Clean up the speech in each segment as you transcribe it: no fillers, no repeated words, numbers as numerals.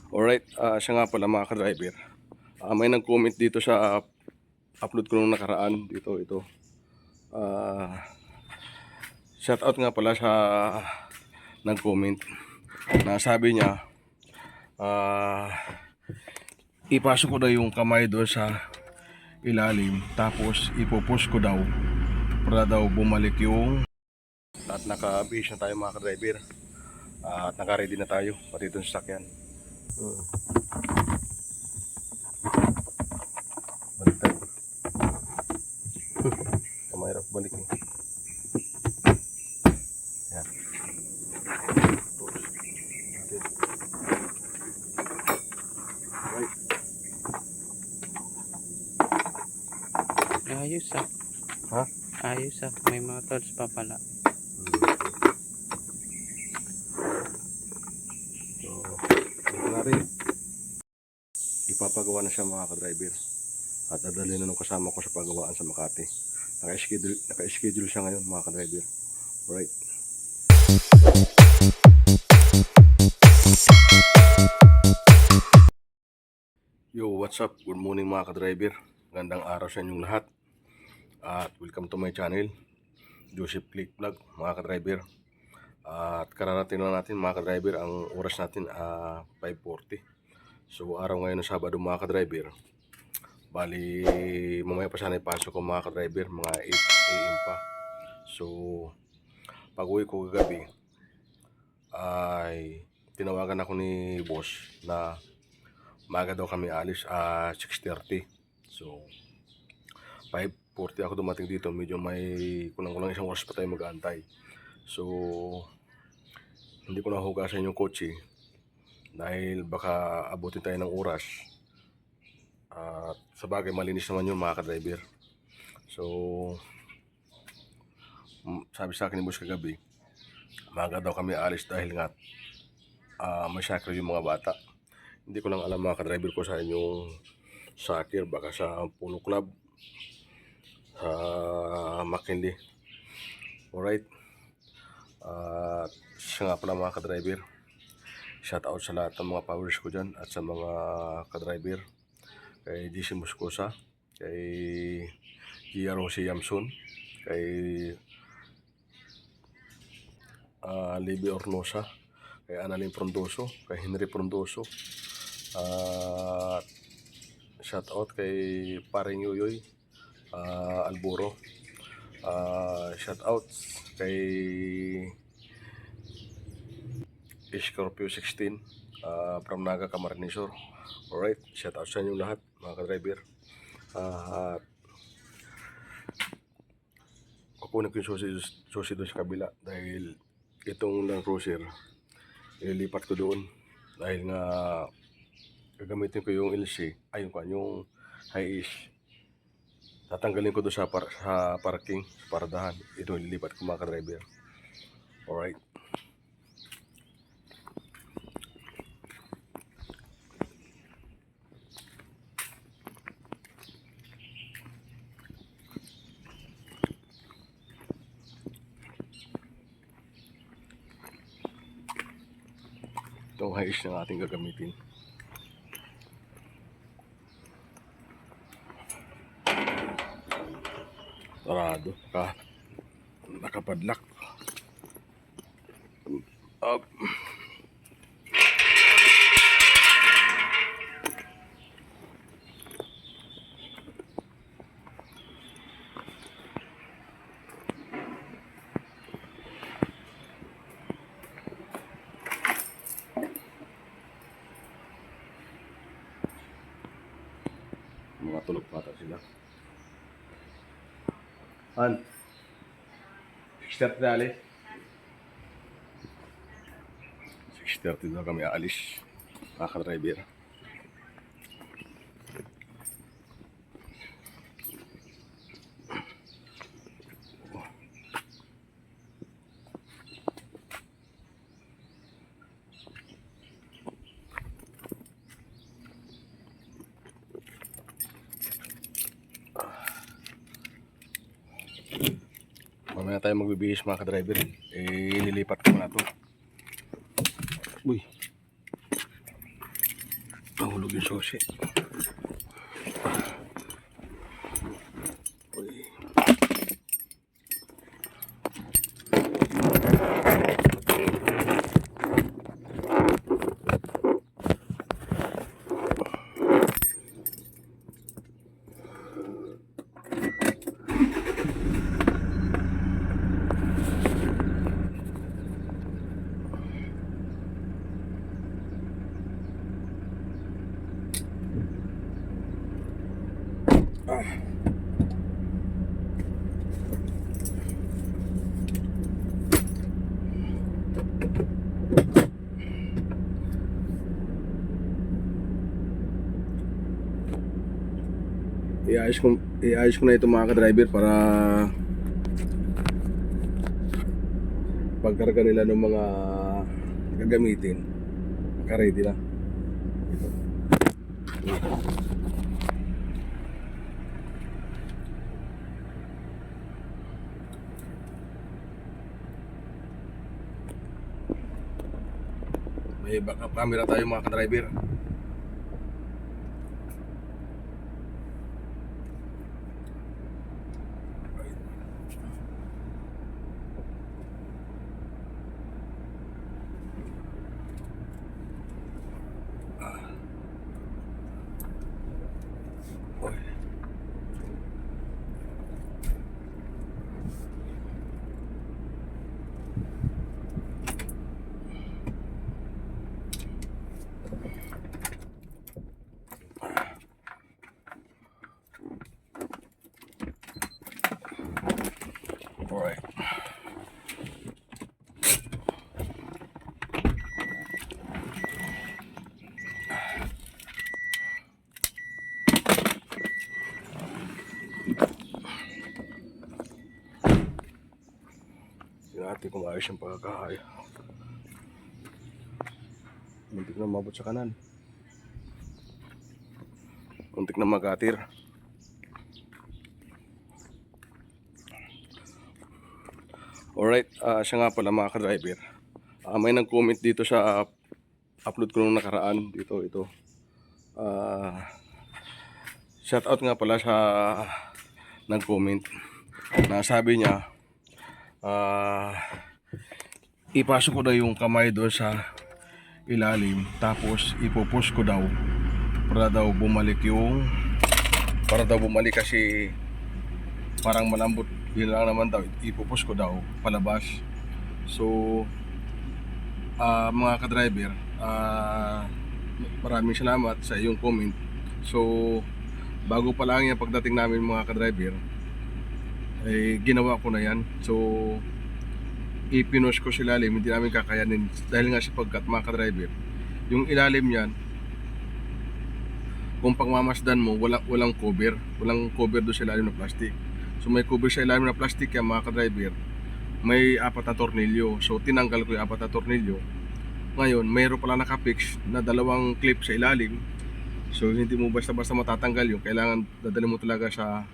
Alright, siya nga pala mga ka-driver. May nag-comment dito sa upload ko nung nakaraan. Ito. Shout out nga pala sa nag-comment na sabi niya, ipasok ko daw yung kamay doon sa ilalim, tapos ipopush ko daw para daw bumalik yung, at naka-base na tayo mga ka-driver, at naka-ready na tayo pati doon sa sakyan. Baliktad. Mahirap balik eh. Yan. Right. Ayos ah. Ha? Ayos ah. May mga tools pa pala. So, ito na rin. Ipapagawa na siya mga ka-driver. At dadalhin na nung kasama ko sa paggawaan sa Makati. Naka-schedule siya ngayon mga ka-driver. Alright. Yo, what's up? Good morning mga ka-driver. Gandang araw sa inyong lahat. At welcome to my channel, Joseph Click Vlog mga ka-driver. At kararating na natin mga ka-driver, ang oras natin 5:40. So araw ngayon ng Sabado mga ka-driver. Bali mamaya pa sana ipasok ko mga ka-driver, mga 8 AM pa. So pag uwi ko kagabi ay tinawagan ako ni boss na maaga daw kami alis 6:30. So 5:40 ako dumating dito, medyo may kulang-kulang isang oras pa tayo mag-aantay. So hindi ko nahugasan yung kotse dahil baka abutin tayo ng oras. At sa bagay malinis naman yung mga ka-driver. So sabi sa akin ni boss kagabi, maaga daw kami alis dahil nga may soccer yung mga bata. Hindi ko lang alam mga ka-driver ko sa inyong soccer, baka sa Polo Club, sa McKinley. Alright. Siya nga pala mga ka-driver, shout out sa lahat ng mga followers ko dyan at sa mga ka-driver, kay JC Moscosa, kay Gia Rossi Yamson, kay Libby Ornosa, kay Annalyn Frondoso, kay Henry Frondoso, shout out kay Paring Yoyoy Alburo, shout out kay Scorpio 16 from Naga Camarines Sur. Alright, shout out sa inyo lahat mga ka-driver. At kukunin ko yung susi doon sa kabila dahil itong Land Cruiser ililipat ko doon dahil nga gagamitin ko yung LC, yung high-ish. Tatanggalin ko doon sa parking, sa paradahan. Ito ililipat ko mga ka-driver. Alright. Itong high-ish na ating gagamitin. Sarado, nakapadlock. Up. Mga tulog pata sila. Han, 6:30 na alis. 6:30 daw kami aalis mga ka-driver. Mamaya tayo magbibihis mga ka-driver. Nilipat ko na to. Uy. Nahulog yung susi. Uy. Iayos ko na ito mga ka-driver para pagkarga nila ng mga gagamitin, naka-ready na. May backup camera tayo mga ka-driver. Alright. Natin kung ayos yung pagkakaya. Muntik na mabot sa kanan. Muntik na magatir. Alright, siya nga pala mga ka-driver. May nag-comment dito sa upload ko nung nakaraan. Dito, ito. Shoutout nga pala sa nag-comment. Na sabi niya, ipasok ko daw yung kamay doon sa ilalim, tapos ipupush ko daw para daw bumalik kasi parang malambot. Yun lang naman daw, ipupush ko daw palabas. So mga ka-driver, maraming salamat sa iyong comment. So bago pa lang yung pagdating namin mga ka-driver, ginawa ko na yan. So ipinush ko sa ilalim, hindi namin kakayanin dahil nga sapagkat mga ka-driver, yung ilalim yan, kung pagmamasdan mo, walang cover doon sa ilalim ng plastic. So may cover sa ilalim ng plastic yan mga ka-driver, may 4 na tornilyo. So tinanggal ko yung 4 na tornilyo. Ngayon mayroon pala nakapix na 2 clip sa ilalim. So hindi mo basta-basta matatanggal yun, kailangan dadalhin mo talaga sa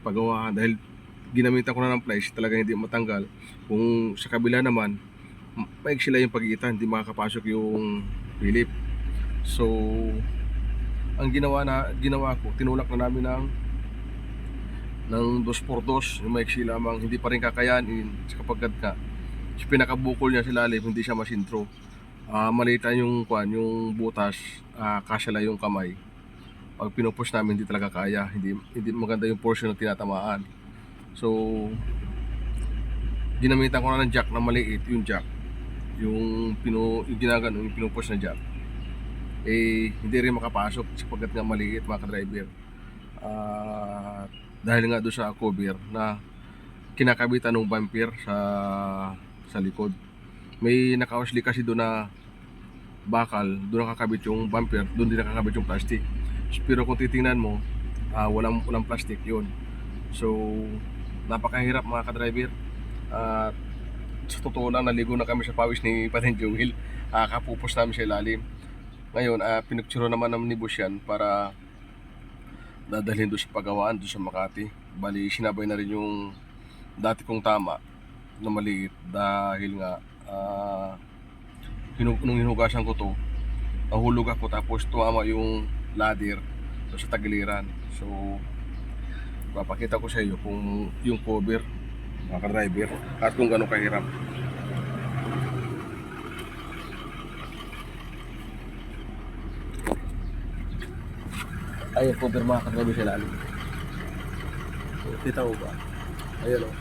paggawa, dahil ginamitan ko na ng pliers, talaga hindi matanggal. Kung sa kabila naman, maiksi lang yung pagitan, hindi makakapasok yung Philip. So ang ginawa ko, tinulak na namin ng 2x2, yung maiksi lamang, hindi pa rin kakayanin kapag ka pinakabukol niya sa lalim, hindi siya masintro. Malitan yung butas, kasya lang yung kamay. Pag pinupush namin, hindi talaga kaya, hindi maganda yung portion na tinatamaan. So ginamitan ko na ng jack na maliit, yung jack, yung ginagano, yung pinupush na jack, hindi rin makapasok sapagkat nga maliit mga ka-driver. Dahil nga doon sa cover na kinakabitan ng bumper sa likod, may nakausli kasi doon na bakal, doon nakakabit yung bumper, doon din nakakabit yung plastic. Pero kung titingnan mo, walang plastic yun. So napakahirap mga ka-driver. Sa totoo lang, naligo na kami sa pawis ni Parin Joel. Kapupos namin sa ilalim. Ngayon, pinagtsuro naman ni Boss yan para dadalhin doon sa pagawaan doon sa Makati. Bali, sinabay na rin yung dati kong tama na maliit, dahil nga nung hinugasan ko to, nahulog ako tapos tumama yung ladder doon sa tagiliran. So papakita ko sa iyo kung yung cover, mga ka-driver, at kung gano'ng kahirap. Ay, yung cover mga ka-driver sa ilalim. So, kita mo ba? Ayan o.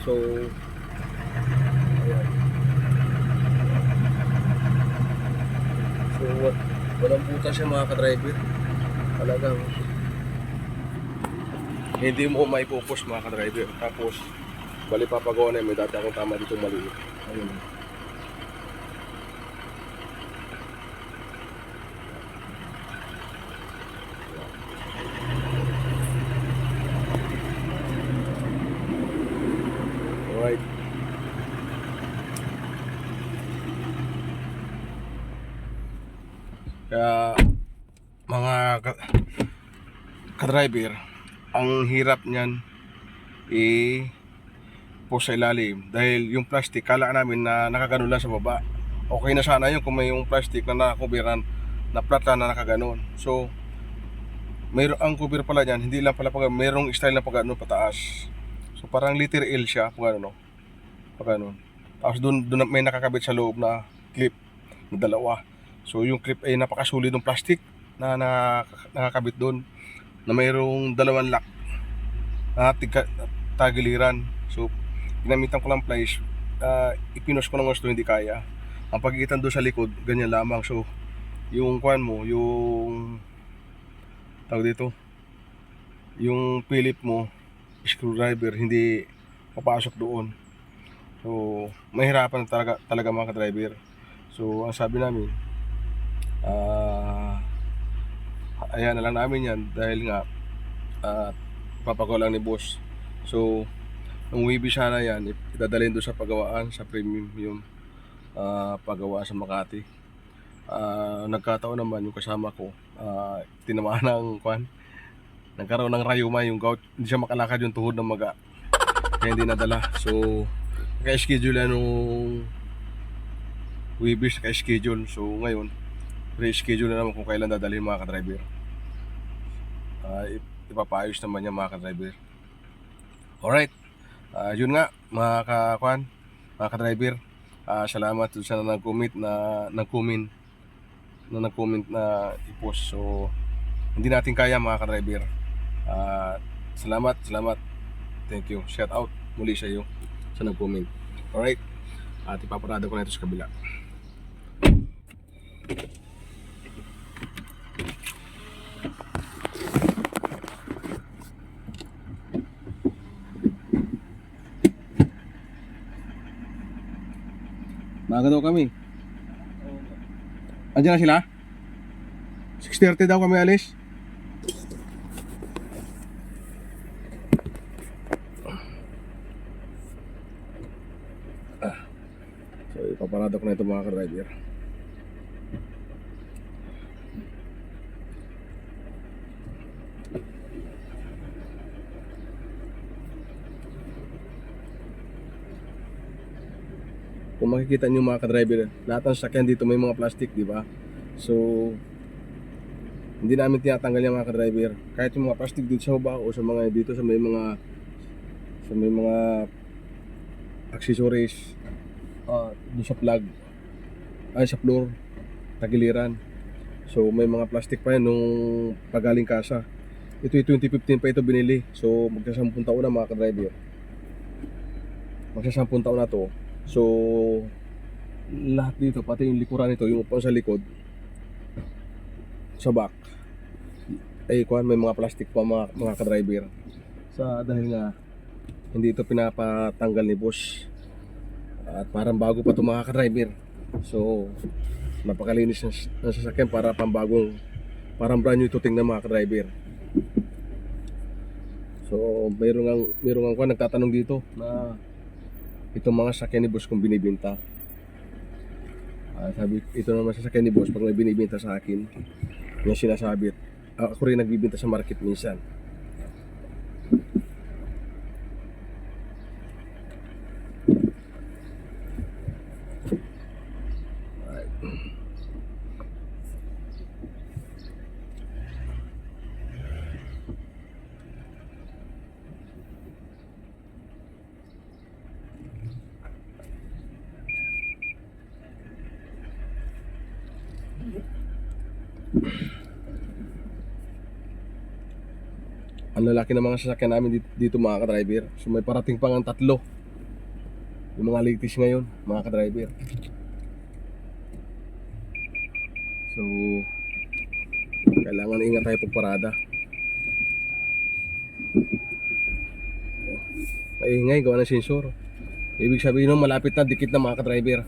So, ayan. So, walang butas yung mga ka-driver. Talagang hindi mo maipupus mga ka-driver. Tapos, bali papagawa na yun. May dati akong tama dito maliit. Ayun. Alright. Kaya mga ka-driver, ang hirap niyan po sa ilalim dahil yung plastic kala namin na nakaganon lang sa baba. Okay na sana yun kung may yung plastic na nakakubiran na flat lang na nakaganon. So mayroong ang cover pala niyan, hindi lang pala pag mayroong style na pag ano pataas. So parang letter L siya pag ano, pag ano. Tapos doon may nakakabit sa loob na clip na dalawa. So yung clip ay napakasolid ng plastic na nakakabit doon na mayroong dalawang lock na tagiliran. So ginamitan ko lang pliers, ipinos ko ng gusto, hindi kaya. Ang pagitan doon sa likod ganyan lamang. So yung kuan mo, yung tawag dito, yung Philip mo screwdriver hindi papasok doon. So mahirapan talaga mga ka-driver. So ang sabi namin, ayan na lang namin yan dahil nga papagawa lang ni boss. So ang Wibi sana yan idadalhin doon sa pagawaan sa premium yung pagawaan sa Makati. Nagkataon naman yung kasama ko tinamaan ng kwan, nagkaroon ng rayuma yung gout, hindi siya makalakad yung tuhod ng maga kaya hindi nadala. So naka-schedule yan nung Wibi, naka-schedule. So ngayon re-schedule na naman kung kailan dadalhin mga ka-driver. Ipapayos naman yan mga ka-driver. Alright, yun nga mga ka-kwan, mga ka-driver, salamat sa nag-comment na i-post. So hindi natin kaya mga ka-driver. Salamat, thank you, shout out muli sa iyo sa nag-comment. Alright, at ipaparada ko na ito sa kabila. Maaga daw kami. Andiyan na sila? 6:30 daw kami alis. So ipaparada ko na ito mga ka-driver. Kung makikita niyo mga ka-driver, lahat ng sakyan dito may mga plastic, di ba? So hindi namin tinatanggal yung mga ka-driver. Kahit yung mga plastic dito sa baba o sa mga dito sa may mga accessories, doon sa plug, ay sa floor, tagiliran. So may mga plastic pa yan nung pagaling kasa. Ito 2015 pa ito binili. So magsa-10 taon na mga ka-driver. Magsa-10 taon na to. So lahat dito, pati yung likuran nito, yung upang sa likod, sa back, ay kuhan, may mga plastic pa mga ka-driver. Dahil nga hindi ito pinapatanggal ni boss. At parang bago pa ito mga ka-driver. So napakalinis ng sasakyan para pambagong, parang brand new ito tingnan mga ka-driver. So mayroong kuhan nagtatanong dito na itong mga sasakyan ni boss kung binibenta. Sabi, ito naman sasakyan ni boss pag may binibenta sa akin, yung sinasabit. Ako rin nagbibenta sa market minsan. Ang lalaki ng mga sasakyan namin dito mga ka-driver. So may parating pang ang 3. Yung mga latest ngayon mga ka-driver. So kailangan ingat tayo pag parada. Maingay, gawa ng sensor. Ibig sabihin nun, malapit na, dikit na mga ka-driver.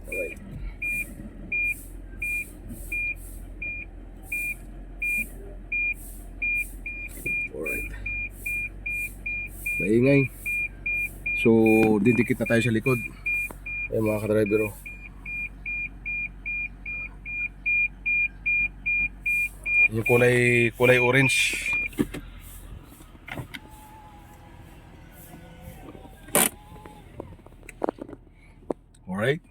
Okay. Alright. Maingay. So, didikit na tayo sa likod. Ayan mga ka-driver, oh. Yung kulay orange. Alright.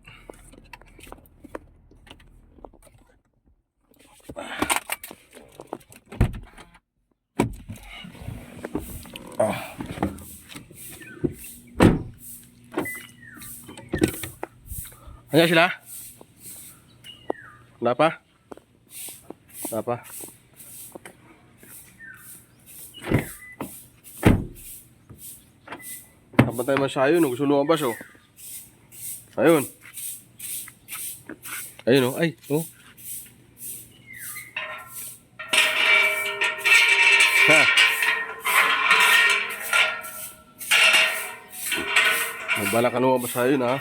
Ayan sila? Wala pa? Wala pa? Habang tayo masaya yun, gusto lumabas, oh. Ayun. Ayun, oh. Ay, oh. Ha. Magbala ka lumabas sa yun, ha.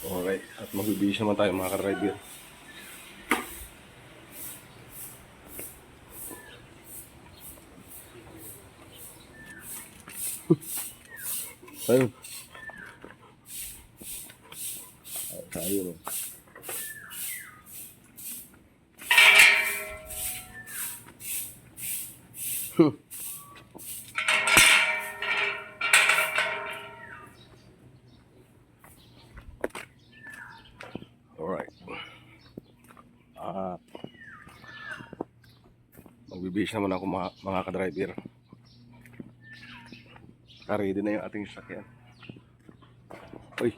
Alright, at magbibihis naman tayo mga ka-driver. Ayun. Ayun, oh. Alright. Magbibihis naman ako mga ka-driver. Ready na yung ating sasakyan. Uy.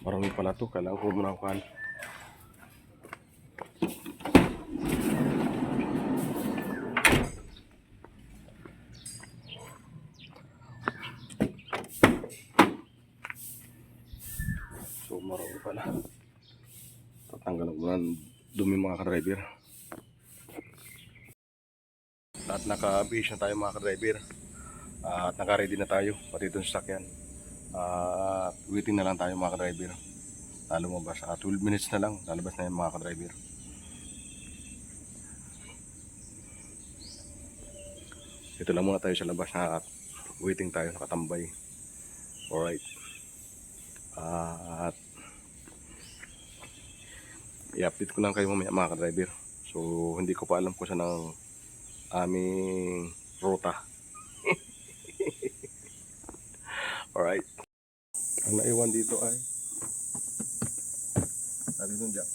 Marami pala to. Kailangan ko muna kuhan. So marami pala. Tatanggalan ko ng dumi mga ka-driver. At naka-bihis na tayo mga ka-driver. At naka-ready na tayo. Pati itong sasakyan. Waiting na lang tayo mga ka-driver. Lumabas. 12 minutes na lang. Lalabas na yung mga ka-driver. Dito lang muna tayo sa labas na at waiting tayo. Nakatambay. Alright. At i-update ko lang kayo mamaya mga ka-driver. So hindi ko pa alam kung saan ang aming ruta. Alright. Ang naiwan dito ay dito dyan.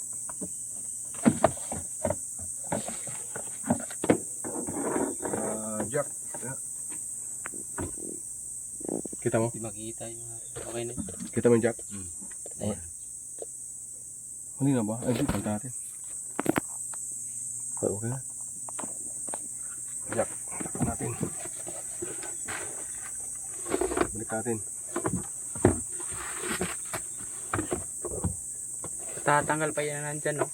Jack. Kita mo? Hindi makita yung okay na. Kita mo yung jack? Ayan. Huli na ba? Ay, di, pagta natin. Okay na. Jack. Takpan natin. Balik natin. Tatanggal pa yan nandyan, no?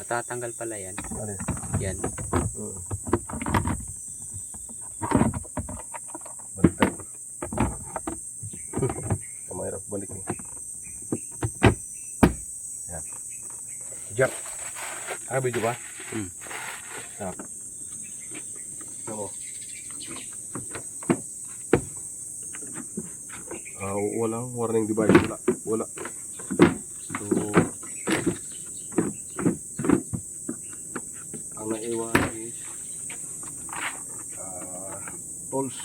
Matatanggal pala yan. Ano? Yan. Balik tayo. Kamahirap balik eh. Yan. Jack. Video ba? Jack. Ano? Walang warning device. Wala. So, ang naiwan is tools.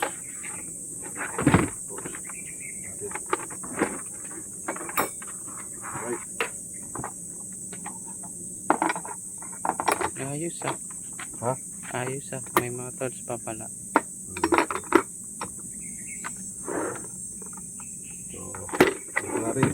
Ayos ah. Ha? Ayos ah. May mga tools pa pala. So, ito na rin.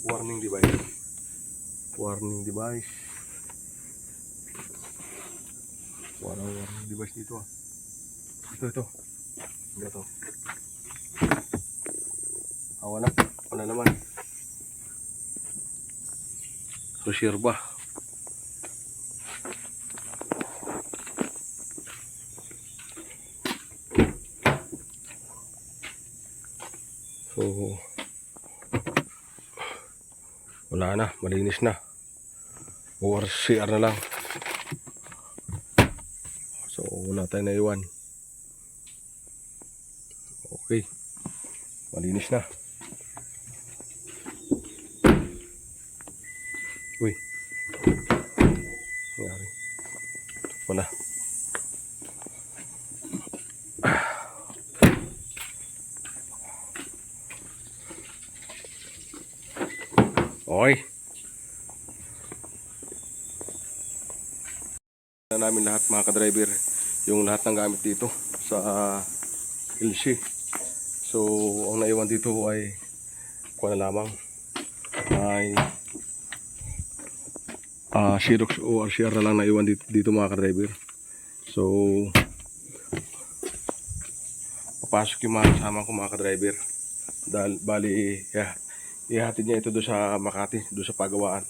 Warning device. Warning device. Walang warning device dito ah. Ito. Ito. Ah, wala. Wala naman. So, sure ba? So, wala na. Malinis na. Or CR na lang. So, wala tayong naiwan. Okay. Malinis na. Uy. Nangyari. Ito pala. Okay. Na namin lahat mga ka-driver yung lahat ng gamit dito sa LC. So, ang naiwan dito ay kuha na lamang ay Xerox o RCR na lang naiwan dito mga ka-driver. So, papasok yung mga kasama ko mga ka-driver dahil bali ihatid niya ito doon sa Makati, doon sa pagawaan.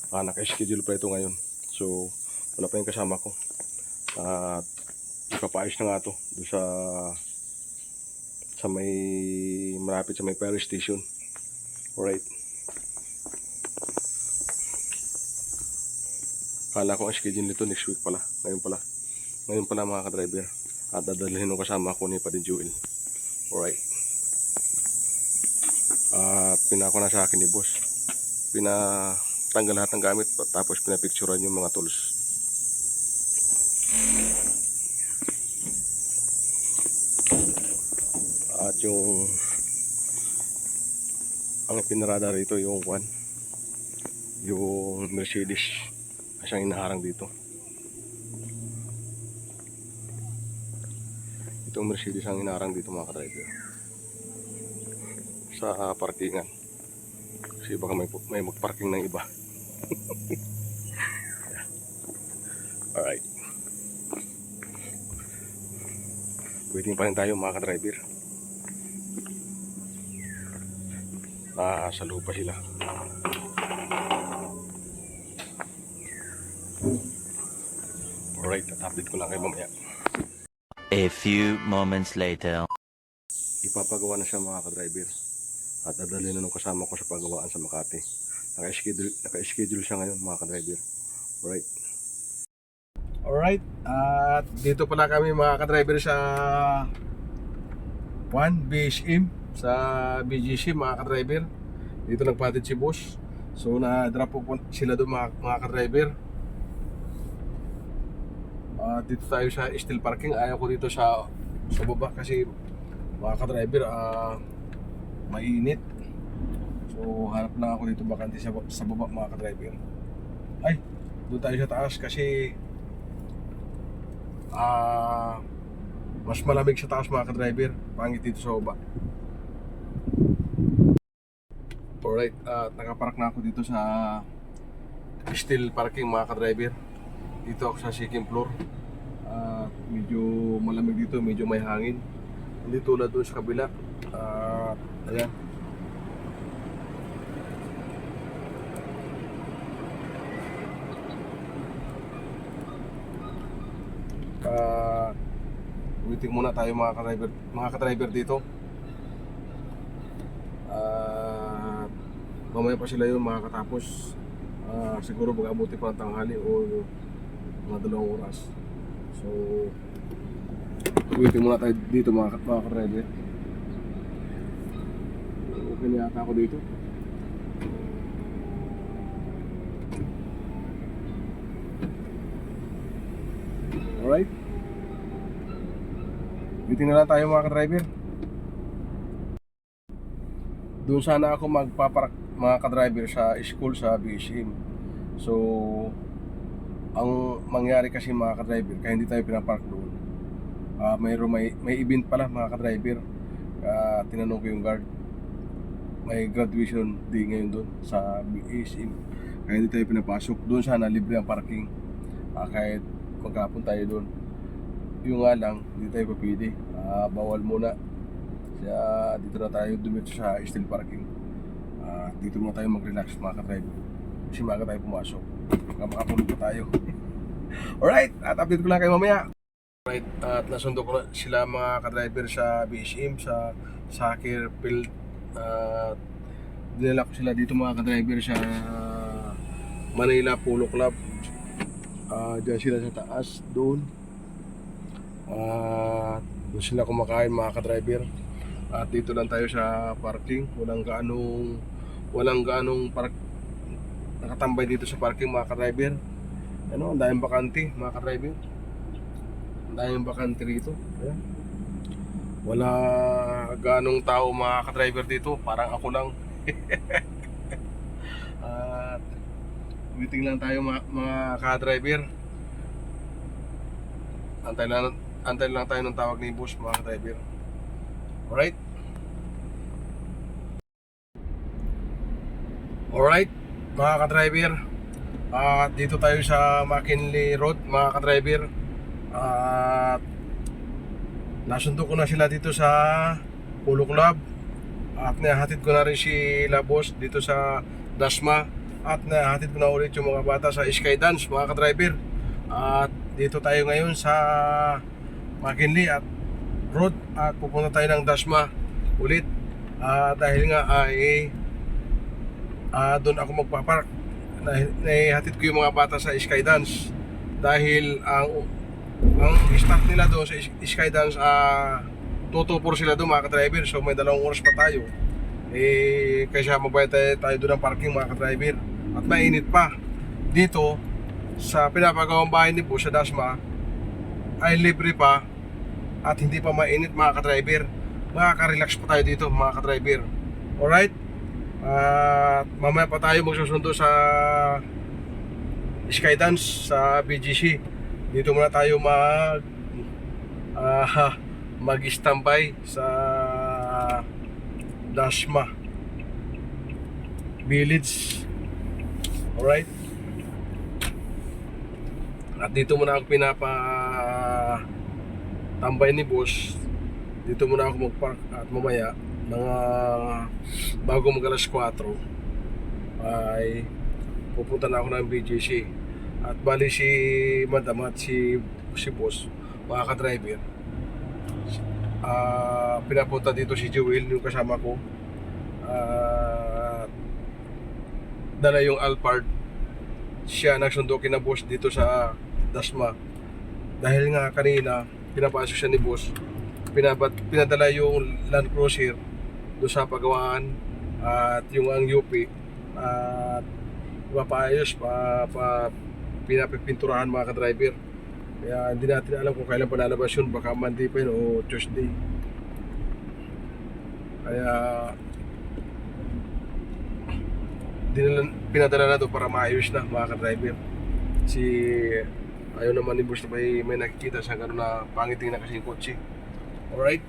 Naka-schedule pa ito ngayon. So, wala pa yung kasama ko. At ipapaayos na nga ito doon sa may malapit sa may ferry station. Alright. Kala ko ang schedule nito next week pala. Ngayon pala mga ka-driver. At dadalhin ng kasama ko ni Padin Jewel. Alright. At pinako na sa akin ni boss. Pinatanggal lahat ng gamit tapos pinapicturean yung mga tools. At yung ang pinarada rito yung Mercedes siyang inaharang dito. Itong Mercedes ang inaharang dito mga ka-driver sa parkingan kasi baka may magparking ng iba. Alright, waiting pa rin tayo mga ka-driver. Sa lupa sila. Alright, at-update ko lang kayo mamaya. A few moments later. Ipapagawa na siya mga ka-driver at dadalhin na nung kasama ko sa pagawaan sa Makati. Naka-schedule siya ngayon mga ka-driver. Alright, at dito pala kami mga ka-driver sa BSM sa BGC mga ka-driver. Dito nagpatid si boss. So na-drop po sila doon mga ka-driver. Dito tayo sa steel parking. Ayaw ko dito sa baba kasi mga ka-driver mainit. So hanap lang ako dito bakante sa baba mga ka-driver. Ay, doon tayo sa taas kasi mas malamig sa taas mga ka-driver. Pangit dito sa baba. Alright, nakapark na ako dito sa steel parking mga ka-driver. Dito ako sa second floor. Medyo malamig dito, medyo may hangin. Hindi tulad doon sa kabila. Ayan. Waiting muna tayo mga ka-driver dito. Mamaya pa sila yun makakatapos. Siguro mag-abuti pa ng tanghali o mga 2 oras. So waiting muna tayo dito mga ka-driver. Okay na yata ako dito. Alright? Waiting na lang tayo mga ka-driver. Doon sana ako magpapark mga ka-driver sa school sa BSM. So, ang mangyari kasi mga ka-driver, kaya hindi tayo pinapark doon. May event pala mga ka-driver. Tinanong ko yung guard. May graduation day ngayon doon sa BSM. Kaya hindi tayo pinapasok. Doon sana libre ang parking. Kahit magkapon tayo doon. Yung nga lang, hindi tayo papili. Bawal muna. Kaya dito na tayo dumitso sa steel parking. Dito muna tayo mag-relax mga ka-driver. Kasi maaga tayo pumasok. Makapunod pa tayo. Alright, at update ko lang kayo mamaya. Alright, at nasundo ko na sila mga ka-driver sa BSM, sa soccer field. Dinala ko sila dito mga ka-driver sa Manila Polo Club. Diyan sila sa taas, doon. Doon sila kumakain mga ka-driver. At dito lang tayo sa parking. Walang gaanong nakatambay dito sa parking mga ka-driver. Ang daming bakante mga ka-driver. Ang daming bakante rito. Ayan. Wala ganong tao mga ka-driver dito. Parang ako lang. At waiting lang tayo mga ka-driver. Antay lang tayo ng tawag ni boss mga ka-driver. Alright? Alright mga ka-driver, dito tayo sa McKinley Road mga ka-driver. Nasundo ko na sila dito sa Polo Club. At nahatid ko na rin si Labos dito sa Dasma. At nahatid ko na ulit yung mga bata sa Skydance mga ka-driver. At dito tayo ngayon sa McKinley at Road. At pupunta tayo ng Dasma ulit. Dahil nga ay doon ako magpapark. Nahihatid ko yung mga bata sa Skydance. Dahil ang start nila doon sa Skydance 224 sila doon mga ka-driver. So may 2 oras pa tayo. Kaysa magbayad tayo doon ng parking mga ka-driver. At mainit pa. Dito sa pinapagawang bahay ni po sa Dasma ay libre pa. At hindi pa mainit mga ka-driver. Makaka-relax pa tayo dito mga ka-driver. Alright? Mamaya pa tayo magsusundo sa Skydance sa BGC. Dito muna tayo mag-standby sa Dasma Village. Alright? At dito muna ako tambay ni boss. Dito muna ako magpark at mamaya mga bago mag alas 4 ay pupunta na ako ng BGC. At bali si madam at si boss mga ka-driver, pinapunta dito si Jewel yung kasama ko. Dala yung Alphard. Siya nagsundo kina boss dito sa Dasma. Dahil nga kanina pinapasok siya ni boss, pinadala yung Land Cruiser doon sa pagawaan at yung ang UP at papaayos pinapipinturahan mga ka-driver. Kaya hindi natin alam kung kailan pa lalabas yun. Baka Monday pa yun o Tuesday. Kaya pinadala na doon para maayos na mga ka-driver. Kasi ayaw naman ni boss na may nakikita sa gano'n na pangiting na kasi yung kotse. Alright?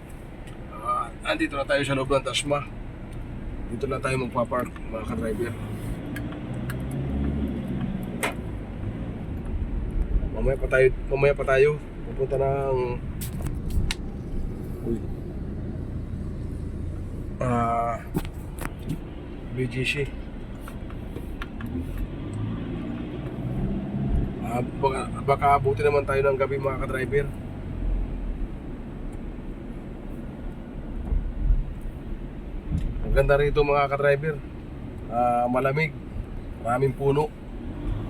Andito na tayo sa loob ng Dasma. Dito na tayo magpapark mga ka-driver. Mamaya pa tayo pupunta ng BGC. Baka abuti naman tayo ng gabi mga ka-driver. Ang ganda rito mga ka-driver. Malamig, maraming puno.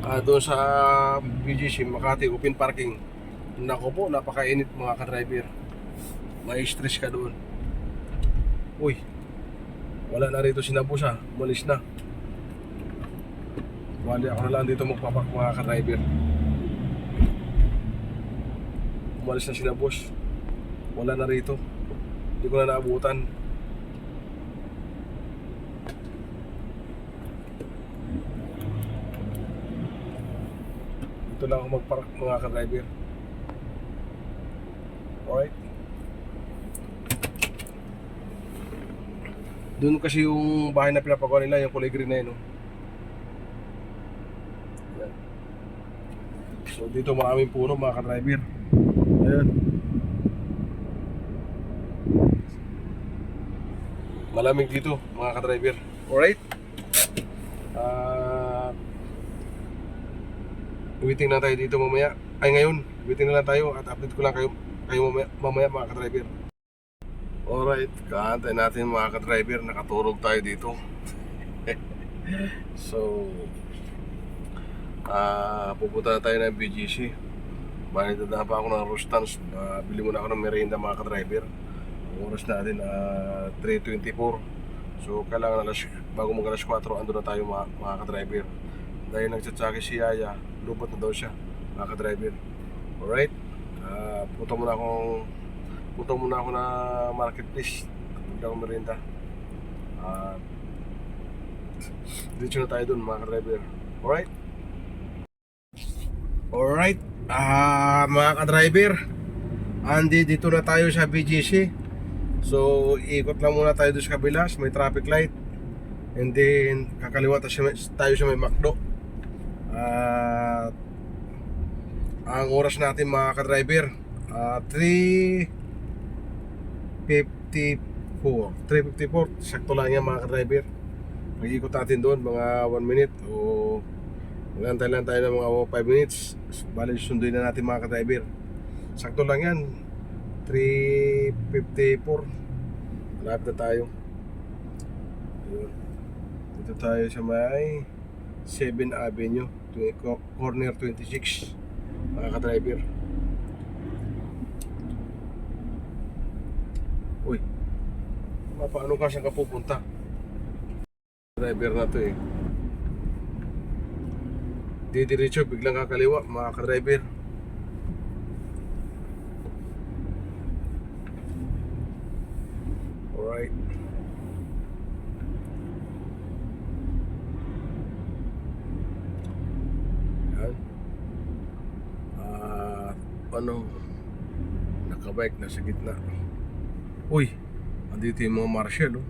Doon sa BGC Makati Open Parking, nako po, napakainit mga ka-driver. May stress ka doon. Uy, wala na rito si Nabus umalis na. Wali ako na lang dito magpapak mga ka-driver. Umalis na sila boss. Wala na rito. Hindi ko na naabutan. Dito lang ako magpark mga ka-driver. Alright. Doon kasi yung bahay na pinapagawa nila, yung kulay green na yun. No? Yan. So dito maraming puno mga ka-driver. Ayan. Malamig dito mga ka-driver. Alright. Waiting na tayo dito mamaya. Ay ngayon, waiting na lang tayo at update ko lang kayo mamaya mga ka-driver. Alright, kaantay natin mga ka-driver. Nakaturog tayo dito. So pupunta na tayo ng BGC. Bali dadaan pa ako ng Rustans. Bili muna ako ng merienda mga ka-driver. Ang oras natin 3:24. So kailangan bago mag alas 4 ando na tayo mga ka-driver. Dahil nagtsatsaki si Yaya, lubot na daw siya mga ka-driver. Alright, punta muna ako na marketplace. Punta ako merienda. Dito na tayo dun mga ka-driver. Alright. Alright, mga ka-driver, dito na tayo sa BGC. So ikot lang muna tayo doon sa kabila, may traffic light. And then kakaliwa tayo sa may McDo. Ang oras natin mga ka-driver 3:54. Sakto lang yan mga ka-driver. Mag-ikot natin doon mga 1 minute o magantay lang tayo ng mga 5 minutes. Bali sunduin na natin mga ka-driver. Sakto lang yan 3:54. Malapit na tayo. Ayun. Dito tayo sa may 7 Avenue, corner 26 mga ka-driver. Uy, paano ka saan ka pupunta? Driver na to eh. Didiretso, biglang kakaliwa mga ka-driver. Alright. Yan. Nakabike na sa gitna. Uy, andito yung mga marshal, oh.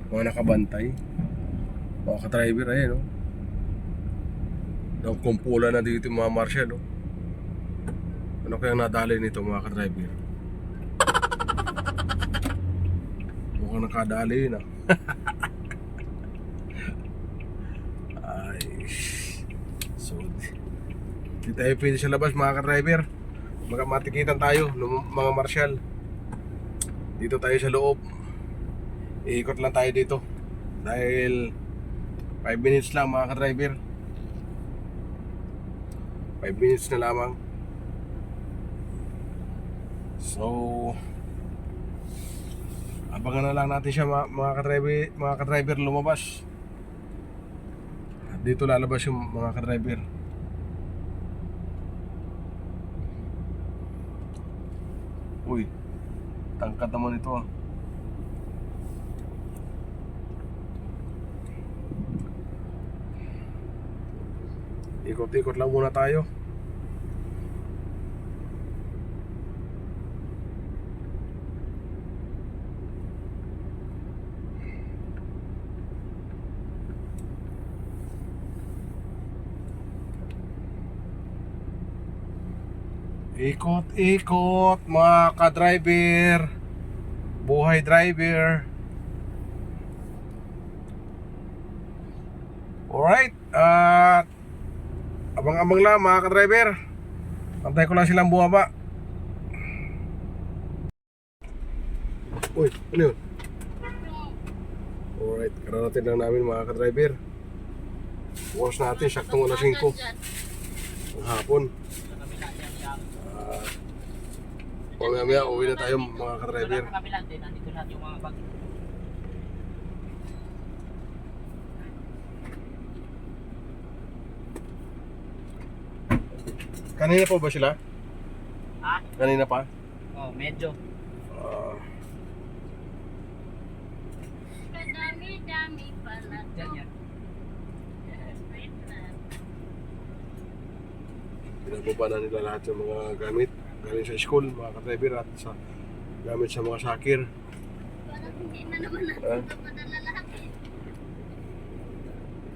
Mga nakabantay. Mga ka-driver, ayan, oh. Nagkumpula na dito yung mga marshal, oh. Ano kayang nadali nito mga ka-driver? Mukhang nakadali yun, ah. Ay. So di tayo pwede sa labas mga ka-driver. Matikitan tayo ng mga marshal. Dito tayo sa loob. Iikot lang tayo dito dahil 5 minutes lang mga ka-driver. 5 minutes na lamang. So abangan na lang natin siya mga ka-driver lumabas. Dito lalabas yung mga ka-driver. Uy, tangkad naman ito, ah. Ikot-ikot lang muna tayo. Ikot-ikot mga ka-driver. Buhay driver. Alright, abang-abang lang mga ka-driver. Antay ko lang silang bumaba. Uy, ano yun? Alright, kararating lang namin mga ka-driver. Oras natin, saktong alas 5 ng hapon. Mamaya uwi na tayo mga ka-driver. Kanina pa ba sila? Ha? Kanina pa? Oh, medyo. Ah, Kadami-dami pala to. Yan yan. Wait lang. pinababa na nila lahat yung mga gamit galing sa school, mga ka-driver, at sa gamit sa mga sakir. Parang hindi na naman natin Ah? napadala lahat eh.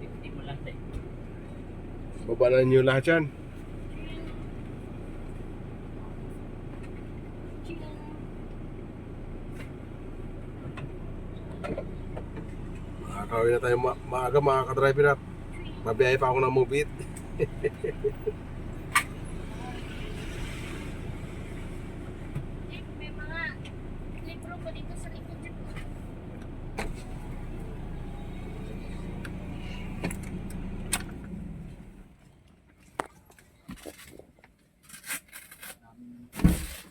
Hindi mo lang tayo. Baba na niyo lahat yan. Makakawin na tayo maaga, mga ka-driver, at mabiyahe pa ako ng Mubit. May mga libro ko dito sa likod dito.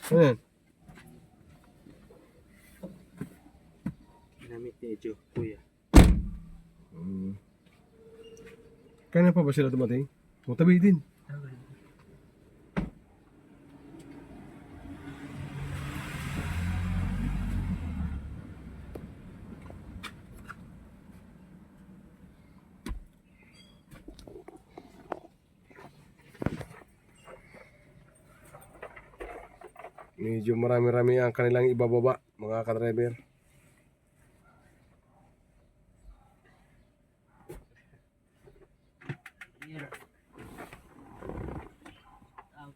Ano yan? Ginamit ni Jo, kuya. Kaya pa ba sila dumating? Mutabi din. Medyo marami-rami ang kanilang ibababa, mga ka-driver. Here. Out.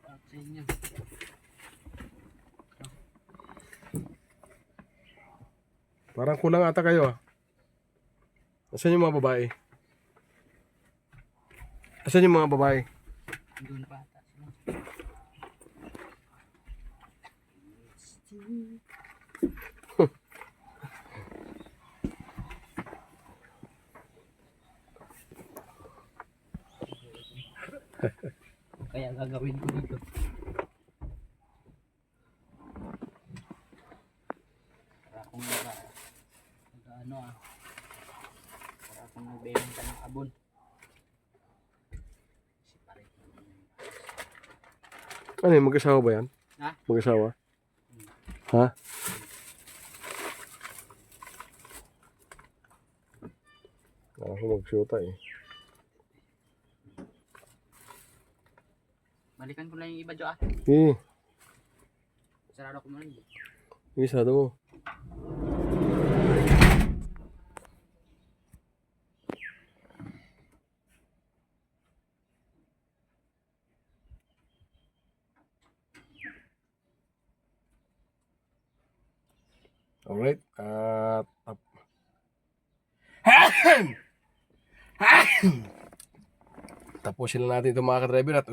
Out sa inyo. Parang kulang ata kayo ah. Asan yung mga babae? Asan yung mga babae? Doon pa ata. Kaya gagawin ko dito. Para akong ano para akong nagbebenta ng abon. Kasi pare. Ano yun, mag-asawa ba yan? Ha? Mag-asawa? Ha? Ako mag-shoota eh. Balikan ko lang yung iba, Jo. Eh, Sarado ko muna yun. isa mo. Alright, tapusin na natin ito, mga ka-driver, at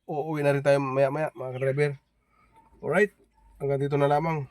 uuwi na rin tayo maya-maya, mga ka-driver. Alright, hanggang dito na lamang.